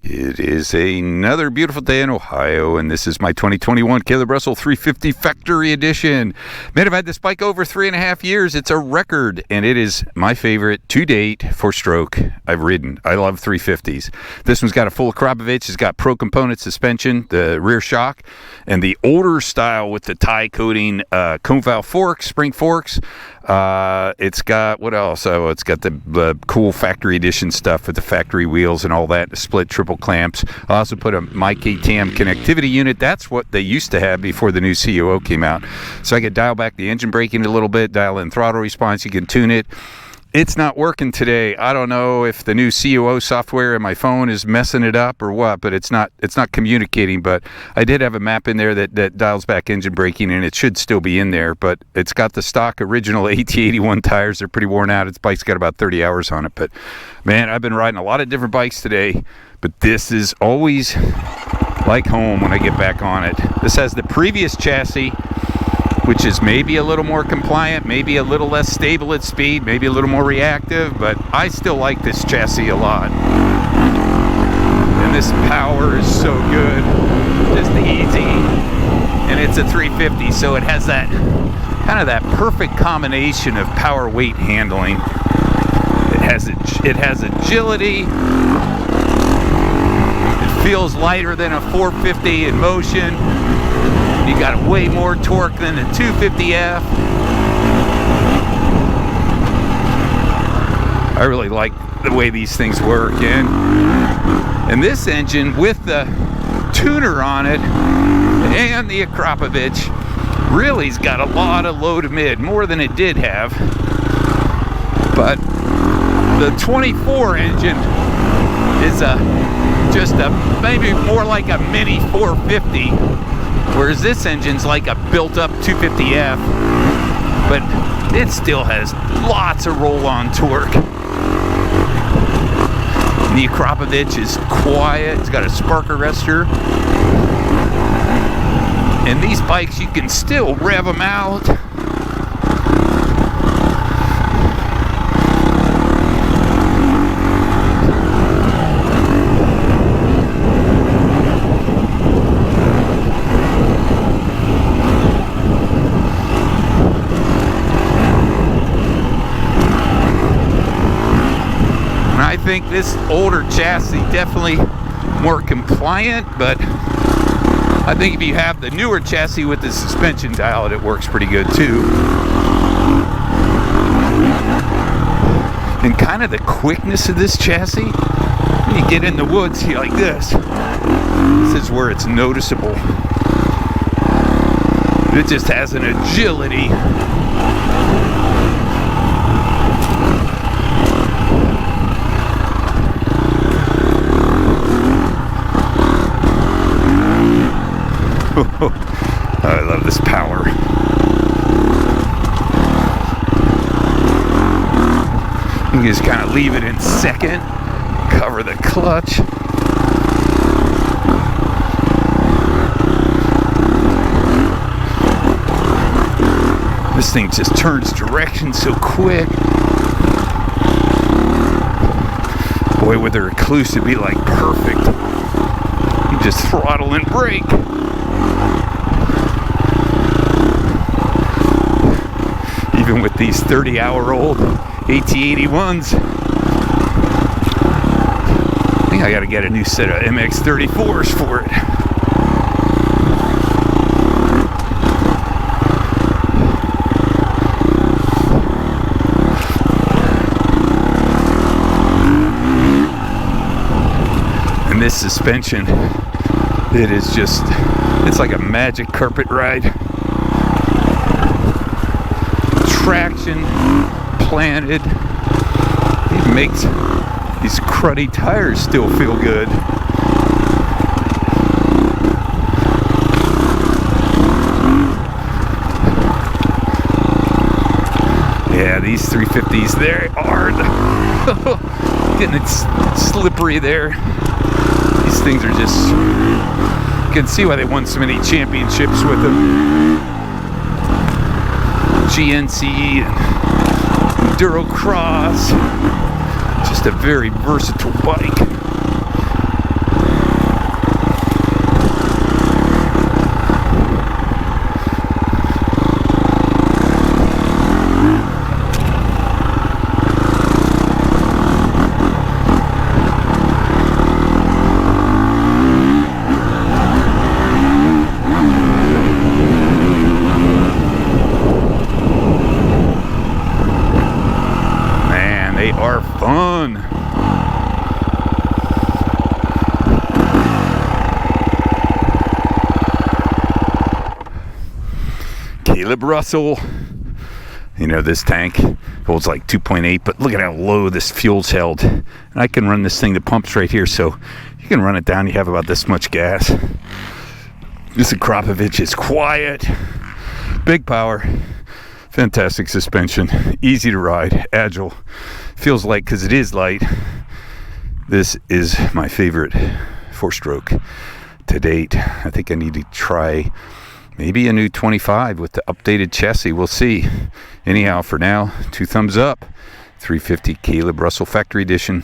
It is another beautiful day in Ohio, and this is my 2021 Kailub Russell 350 Factory Edition. Man, I've had this bike over 3.5 years. It's a record, and it is my favorite to date for stroke I've ridden. I love 350s. This one's got a full Akrapovic. It's got pro component suspension, the rear shock, and the older style with the tie coating cone valve forks, spring forks. It's got, what else? Oh, it's got the cool factory edition stuff with the factory wheels and all that, split triple clamps. I also put a myKTM connectivity unit. That's what they used to have before the new COO came out. So I could dial back the engine braking a little bit, dial in throttle response. You can tune it. It's not working today. I don't know if the new COO software in my phone is messing it up or what, but it's not communicating. But I did have a map in there that dials back engine braking, and it should still be in there. But it's got the stock original AT81 tires. They're pretty worn out. Its bike's got about 30 hours on it. But man, I've been riding a lot of different bikes today, but this is always like home when I get back on it. This has the previous chassis, which is maybe a little more compliant, maybe a little less stable at speed, maybe a little more reactive, but I still like this chassis a lot. And this power is so good, just easy. And it's a 350, so it has that kind of that perfect combination of power weight handling. It has agility. It feels lighter than a 450 in motion. You got way more torque than the 250F. I really like the way these things work, and this engine with the tuner on it and the Akrapovic really's got a lot of low to mid, more than it did have. But the 24 engine is just maybe more like a mini 450. Whereas this engine's like a built-up 250F, but it still has lots of roll-on torque. The Akrapovic is quiet. It's got a spark arrestor. And these bikes, you can still rev them out. I think this older chassis definitely more compliant, but I think if you have the newer chassis with the suspension dial, it works pretty good too. And kind of the quickness of this chassis, when you get in the woods here like this is where it's noticeable. It just has an agility. I love this power. You can just kind of leave it in second, cover the clutch. This thing just turns direction so quick. Boy, with the recluse, it'd be like perfect. You just throttle and brake. Even with these 30-hour-old AT81s, I think I got to get a new set of MX34s for it. And this suspension, it is just, it's like a magic carpet ride. Traction planted. It makes these cruddy tires still feel good. Yeah, these 350s, they are getting it slippery there. These things are just, you can see why they won so many championships with them. GNC and Enduro Cross. Just a very versatile bike. Kailub Russell. You know, this tank holds like 2.8, but look at how low this fuel's held. And I can run this thing to pumps right here, so you can run it down, you have about this much gas. This Akrapovic is quiet, big power, fantastic suspension, easy to ride, agile. Feels light because it is light. This is my favorite 4-stroke to date. I think I need to try maybe a new 25 with the updated chassis. We'll see. Anyhow, for now, 2 thumbs up. 350 Kailub Russell Factory Edition.